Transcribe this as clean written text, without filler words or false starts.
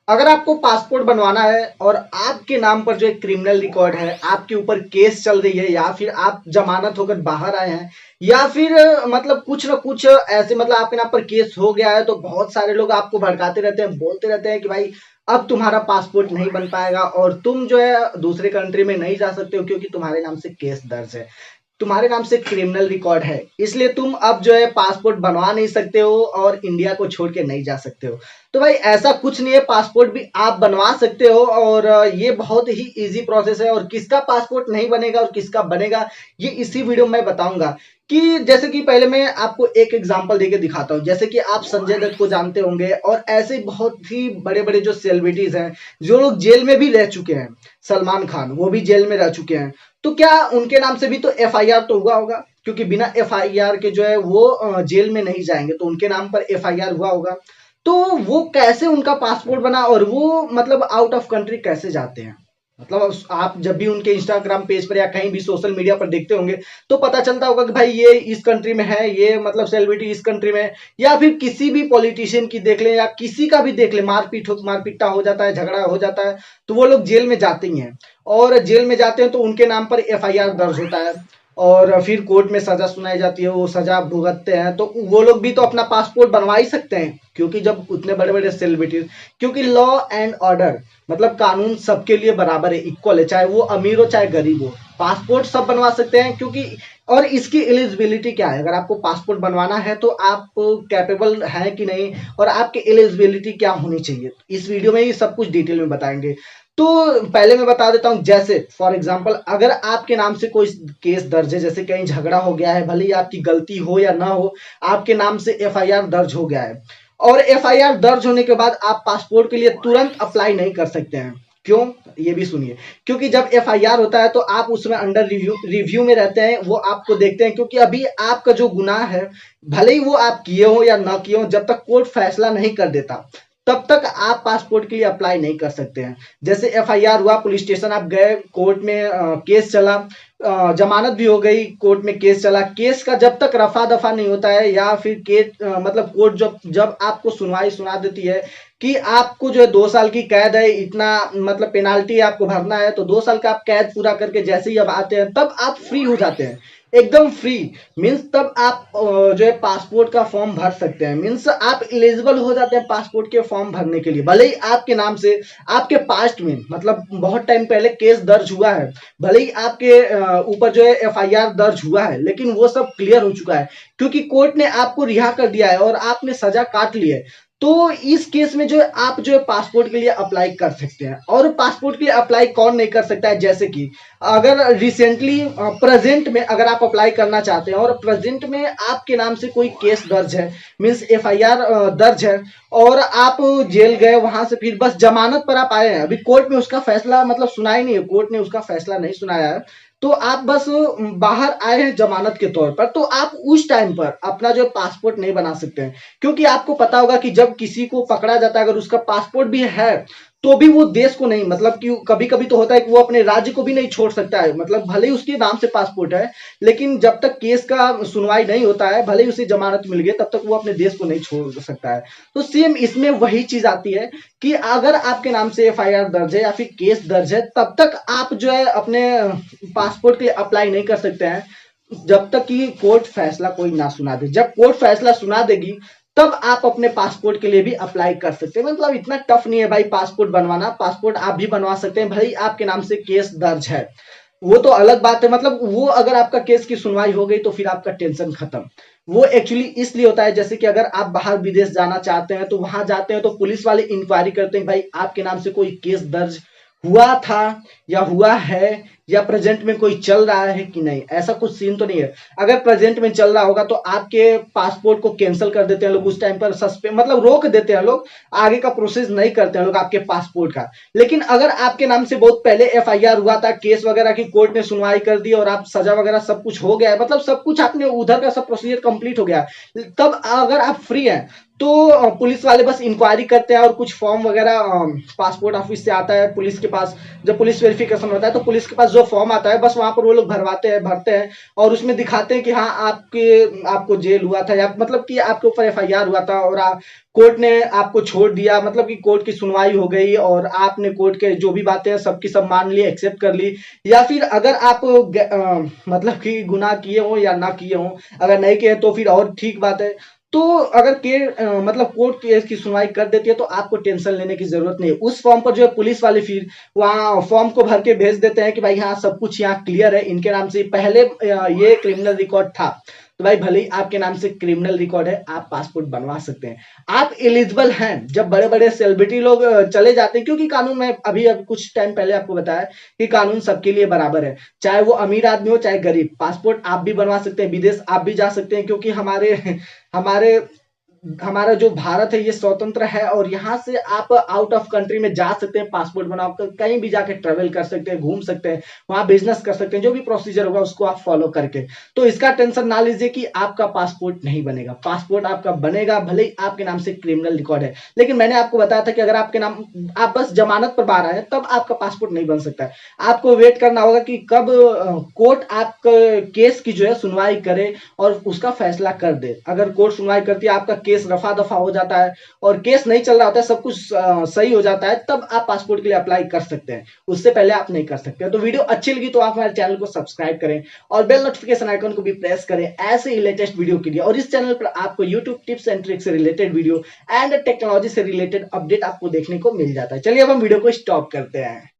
अगर आपको पासपोर्ट बनवाना है और आपके नाम पर जो एक क्रिमिनल रिकॉर्ड है, आपके ऊपर केस चल रही है, या फिर आप जमानत होकर बाहर आए हैं, या फिर मतलब कुछ ना कुछ ऐसे मतलब आपके नाम पर केस हो गया है, तो बहुत सारे लोग आपको भड़काते रहते हैं, बोलते रहते हैं कि भाई अब तुम्हारा पासपोर्ट नहीं बन पाएगा और तुम जो है दूसरे कंट्री में नहीं जा सकते हो क्योंकि तुम्हारे नाम से केस दर्ज है, तुम्हारे नाम से क्रिमिनल रिकॉर्ड है, इसलिए तुम अब जो है पासपोर्ट बनवा नहीं सकते हो और इंडिया को छोड़ के नहीं जा सकते हो। तो भाई ऐसा कुछ नहीं है, पासपोर्ट भी आप बनवा सकते हो और ये बहुत ही इजी प्रोसेस है। और किसका पासपोर्ट नहीं बनेगा और किसका बनेगा, ये इसी वीडियो में बताऊंगा। कि जैसे कि पहले मैं आपको एक एग्जांपल देके दिखाता हूँ। जैसे कि आप संजय दत्त को जानते होंगे और ऐसे बहुत ही बड़े बड़े जो सेलिब्रिटीज हैं, जो लोग जेल में भी रह चुके हैं, सलमान खान वो भी जेल में रह चुके हैं, तो क्या उनके नाम से भी तो एफआईआर तो हुआ होगा? क्योंकि बिना एफआईआर के जो है वो जेल में नहीं जाएंगे, तो उनके नाम पर एफआईआर हुआ होगा। तो वो कैसे उनका पासपोर्ट बना और वो मतलब आउट ऑफ कंट्री कैसे जाते हैं? मतलब आप जब भी उनके इंस्टाग्राम पेज पर या कहीं भी सोशल मीडिया पर देखते होंगे तो पता चलता होगा कि भाई ये इस कंट्री में है, ये मतलब सेलिब्रिटी इस कंट्री में है। या फिर किसी भी पॉलिटिशियन की देख लें या किसी का भी देख लें, मारपीटा हो जाता है, झगड़ा हो जाता है, तो वो लोग जेल में जाते ही हैं। और जेल में जाते हैं तो उनके नाम पर एफआईआर दर्ज होता है और फिर कोर्ट में सजा सुनाई जाती है, वो सजा भुगतते हैं। तो वो लोग भी तो अपना पासपोर्ट बनवा ही सकते हैं, क्योंकि जब उतने बड़े बड़े सेलिब्रिटी, क्योंकि लॉ एंड ऑर्डर मतलब कानून सबके लिए बराबर है, इक्वल है, चाहे वो अमीर हो चाहे गरीब हो, पासपोर्ट सब बनवा सकते हैं। क्योंकि और इसकी एलिजिबिलिटी क्या है, अगर आपको पासपोर्ट बनवाना है तो आप कैपेबल हैं कि नहीं और आपकी एलिजिबिलिटी क्या होनी चाहिए, इस वीडियो में ही सब कुछ डिटेल में बताएंगे। तो पहले मैं बता देता हूं, जैसे फॉर एग्जांपल अगर आपके नाम से कोई केस दर्ज है, जैसे कहीं झगड़ा हो गया है, भले ही आपकी गलती हो या ना हो, आपके नाम से एफआईआर दर्ज हो गया है और एफआईआर दर्ज होने के बाद आप पासपोर्ट के लिए तुरंत अप्लाई नहीं कर सकते हैं। क्यों? ये भी सुनिए। क्योंकि जब एफआईआर होता है तो आप उसमें अंडर रिव्यू में रहते हैं, वो आपको देखते हैं, क्योंकि अभी आपका जो गुनाह है, भले ही वो आप किए हो या ना किए हो, जब तक कोर्ट फैसला नहीं कर देता तब तक आप पासपोर्ट के लिए अप्लाई नहीं कर सकते हैं। जैसे एफआईआर हुआ, पुलिस स्टेशन आप गए, कोर्ट में केस चला, जमानत भी हो गई, कोर्ट में केस चला, केस का जब तक रफा दफा नहीं होता है या फिर केस मतलब कोर्ट जब जब आपको सुनवाई सुना देती है कि आपको जो है 2 साल की कैद है, इतना मतलब पेनाल्टी आपको भरना है, तो 2 साल का आप कैद पूरा करके जैसे ही अब आते हैं तब आप फ्री हो जाते हैं, एकदम फ्री। मीन्स तब आप जो है पासपोर्ट का फॉर्म भर सकते हैं, मीन्स आप एलिजिबल हो जाते हैं पासपोर्ट के फॉर्म भरने के लिए। भले ही आपके नाम से आपके पास्ट में मतलब बहुत टाइम पहले केस दर्ज हुआ है, भले ही आपके ऊपर जो है एफआईआर दर्ज हुआ है, लेकिन वो सब क्लियर हो चुका है क्योंकि कोर्ट ने आपको रिहा कर दिया है और आपने सजा काट ली है। तो इस केस में जो है आप जो है पासपोर्ट के लिए अप्लाई कर सकते हैं। और पासपोर्ट के लिए अप्लाई कौन नहीं कर सकता है, जैसे कि अगर रिसेंटली प्रेजेंट में अगर आप अप्लाई करना चाहते हैं और प्रेजेंट में आपके नाम से कोई केस दर्ज है, मीन्स एफआईआर दर्ज है, और आप जेल गए, वहां से फिर बस जमानत पर आप आए हैं, अभी कोर्ट में उसका फैसला मतलब सुना ही नहीं है, कोर्ट ने उसका फैसला नहीं सुनाया है, तो आप बस बाहर आए हैं जमानत के तौर पर, तो आप उस टाइम पर अपना जो पासपोर्ट नहीं बना सकते हैं। क्योंकि आपको पता होगा कि जब किसी को पकड़ा जाता है, अगर उसका पासपोर्ट भी है तो भी वो देश को नहीं, मतलब कि कभी कभी तो होता है कि वो अपने राज्य को भी नहीं छोड़ सकता है, मतलब भले ही उसके नाम से पासपोर्ट है, लेकिन जब तक केस का सुनवाई नहीं होता है, भले ही उसे जमानत मिल गई, तब तक वो अपने देश को नहीं छोड़ सकता है। तो सेम इसमें वही चीज आती है कि अगर आपके नाम से एफआईआर दर्ज है या फिर केस दर्ज है, तब तक आप जो है अपने पासपोर्ट के लिए अप्लाई नहीं कर सकते हैं, जब तक कि कोर्ट फैसला कोई ना सुना दे। जब कोर्ट फैसला सुना देगी तब आप अपने पासपोर्ट के लिए भी अप्लाई कर सकते हैं। मतलब इतना टफ नहीं है भाई पासपोर्ट बनवाना, पासपोर्ट आप भी बनवा सकते हैं, भाई आपके नाम से केस दर्ज है वो तो अलग बात है, मतलब वो अगर आपका केस की सुनवाई हो गई तो फिर आपका टेंशन खत्म। वो एक्चुअली इसलिए होता है, जैसे कि अगर आप बाहर विदेश जाना चाहते हैं तो वहां जाते हैं तो पुलिस वाले इंक्वायरी करते हैं, भाई आपके नाम से कोई केस दर्ज हुआ था या हुआ है या प्रेजेंट में कोई चल रहा है कि नहीं, ऐसा कुछ सीन तो नहीं है। अगर प्रेजेंट में चल रहा होगा तो आपके पासपोर्ट को कैंसिल कर देते हैं लोग, उस टाइम पर सस्पेंड मतलब रोक देते हैं लोग, आगे का प्रोसेस नहीं करते हैं लोग आपके पासपोर्ट का। लेकिन अगर आपके नाम से बहुत पहले एफआईआर हुआ था, केस वगैरह की कोर्ट ने सुनवाई कर दी और आप सजा वगैरह सब कुछ हो गया है, मतलब सब कुछ आपने उधर का सब प्रोसीजर कंप्लीट हो गया, तब अगर आप फ्री हैं तो पुलिस वाले बस इंक्वायरी करते हैं और कुछ फॉर्म वगैरह पासपोर्ट ऑफिस से आता है पुलिस के पास, जब पुलिस वेरिफिकेशन होता है तो पुलिस के पास जो फॉर्म आता है बस वहां पर वो लोग भरते हैं और उसमें दिखाते हैं कि हाँ आपको जेल हुआ था या मतलब कि आपके ऊपर एफआईआर हुआ था और कोर्ट ने आपको छोड़ दिया, मतलब कि कोर्ट की सुनवाई हो गई और आपने कोर्ट के जो भी बातें हैं सबकी सब मान ली, एक्सेप्ट कर ली। या फिर अगर आप मतलब कि गुनाह किए हो या ना किए हो, अगर नहीं किए तो फिर और ठीक बात है। तो अगर मतलब कोर्ट केस की सुनवाई कर देती है तो आपको टेंशन लेने की जरूरत नहीं है। उस फॉर्म पर जो है पुलिस वाले फिर वहाँ फॉर्म को भर के भेज देते हैं कि भाई हाँ सब कुछ यहाँ क्लियर है, इनके नाम से पहले ये क्रिमिनल रिकॉर्ड था, तो भाई भले ही आपके नाम से क्रिमिनल रिकॉर्ड है, आप पासपोर्ट बनवा सकते हैं। आप एलिजिबल हैं जब बड़े बड़े सेलिब्रिटी लोग चले जाते हैं, क्योंकि कानून में अभी कुछ टाइम पहले आपको बताया कि कानून सबके लिए बराबर है, चाहे वो अमीर आदमी हो चाहे गरीब। पासपोर्ट आप भी बनवा सकते हैं, विदेश आप भी जा सकते हैं, क्योंकि हमारे हमारा जो भारत है ये स्वतंत्र है और यहाँ से आप आउट ऑफ कंट्री में जा सकते हैं, पासपोर्ट बनाकर कहीं भी जाके ट्रेवल कर सकते हैं, घूम सकते हैं, वहां बिजनेस कर सकते हैं, जो भी प्रोसीजर होगा उसको आप फॉलो करके। तो इसका टेंशन ना लीजिए कि आपका पासपोर्ट नहीं बनेगा, पासपोर्ट आपका बनेगा, भले ही आपके नाम से क्रिमिनल रिकॉर्ड है। लेकिन मैंने आपको बताया था कि अगर आपके नाम आप बस जमानत पर बाहर आए तब आपका पासपोर्ट नहीं बन सकता है। आपको वेट करना होगा कि कब कोर्ट आपके केस की जो है सुनवाई करे और उसका फैसला कर दे। अगर कोर्ट सुनवाई करती है, आपका केस रफा दफा हो जाता है और केस नहीं चल रहा होता है, सब कुछ सही हो जाता है, तब आप पासपोर्ट के लिए अप्लाई कर सकते हैं, उससे पहले आप नहीं कर सकते। तो वीडियो अच्छी लगी तो आप हमारे चैनल को सब्सक्राइब करें और बेल नोटिफिकेशन आइकन को भी प्रेस करें ऐसे ही लेटेस्ट वीडियो के लिए। और इस चैनल पर आपको यूट्यूब टिप्स एंड ट्रिक्स से रिलेटेड वीडियो एंड टेक्नोलॉजी से रिलेटेड अपडेट आपको देखने को मिल जाता है। चलिए अब हम वीडियो को स्टॉप करते हैं।